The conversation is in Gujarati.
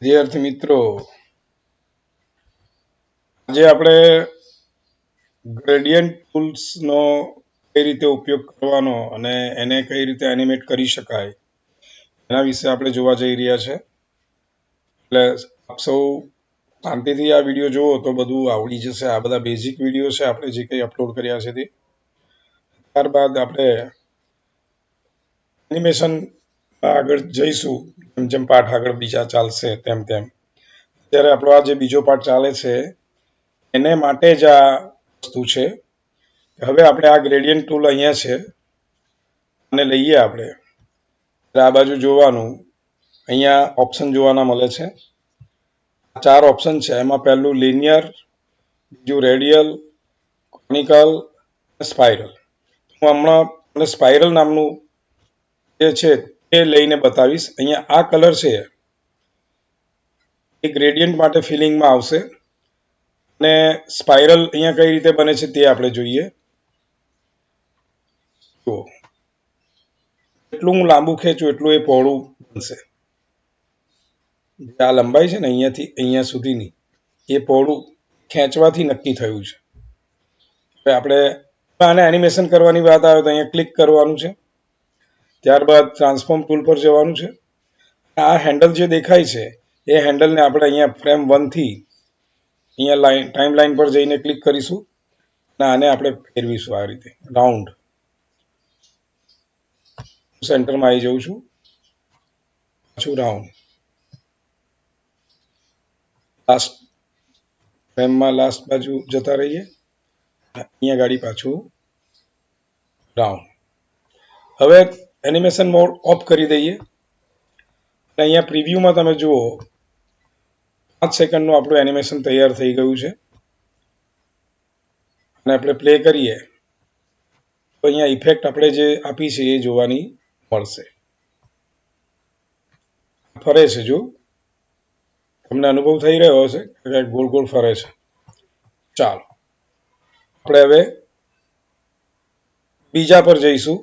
વિદ્યાર્થી મિત્રો, આજે આપણે ગ્રેડિયન્ટ ટૂલ્સનો કઈ રીતે ઉપયોગ કરવાનો અને એને કઈ રીતે એનિમેટ કરી શકાય એના વિશે આપણે જોવા જઈ રહ્યા છે. એટલે આપ સૌ શાંતિથી આ વિડીયો જુઓ તો બધું આવડી જશે. આ બધા બેઝિક વિડીયો છે આપણે જે કંઈ અપલોડ કર્યા છે તે. ત્યારબાદ આપણે એનિમેશન આગળ જઈશું. જેમ જેમ પાઠ આગળ બીજા ચાલશે તેમ તેમ. અત્યારે આપણો આ જે બીજો પાઠ ચાલે છે એને માટે જ આ વસ્તુ છે. હવે આપણે આ ગ્રેડિયન્ટ ટૂલ અહીંયા છે અને લઈએ આપણે. આ બાજુ જોવાનું, અહીંયા ઓપ્શન જોવાના મળે છે. 4 ઓપ્શન છે. એમાં પહેલું લિનિયર, બીજું રેડિયલ, કોનિકલ, સ્પાઇરલ. હું હમણાં મને સ્પાઇરલ નામનું જે છે તે લઈને બતાવીશ. અહીંયા આ કલર છે એ ગ્રેડિયન્ટ માટે ફિલિંગમાં આવશે અને સ્પાઇરલ અહીંયા કઈ રીતે બને છે તે આપણે જોઈએ. તો એટલું હું લાંબુ ખેંચું એટલું એ પહોળું બનશે. આ લંબાઈ છે ને અહીંયાથી અહીંયા સુધીની એ પહોળું ખેંચવાથી નક્કી થયું છે. હવે આપણે આને એનિમેશન કરવાની વાત આવે તો અહીંયા ક્લિક કરવાનું છે. ત્યારબાદ ટ્રાન્સફોર્મ ટૂલ પર જવાનું છે. આ હેન્ડલ જે દેખાય છે એ હેન્ડલને આપણે અહીંયા ફ્રેમ 1 થી અહીંયા ટાઈમ લાઈન પર જઈને ક્લિક કરીશું અને આને આપણે ફેરવીશું આ રીતે રાઉન્ડ. સેન્ટરમાં આવી જઉં છું, પાછું રાઉન્ડ. લાસ્ટ ફ્રેમમાં લાસ્ટ બાજુ જતા રહીએ. અહીંયા ગાડી પાછું રાઉન્ડ. હવે એનિમેશન મોડ ઓફ કરી દઈએ. અહીંયા પ્રિવ્યુમાં તમે જુઓ 5 સેકન્ડનું આપણું એનિમેશન તૈયાર થઈ ગયું છે અને આપણે પ્લે કરીએ તો અહીંયા ઇફેક્ટ આપણે જે આપી છે એ જોવાની મળશે. ફરે છે, જો તમને અનુભવ થઈ રહ્યો હશે કે ગોળ ગોળ ફરે છે. ચાલો આપણે હવે બીજા પર જઈશું.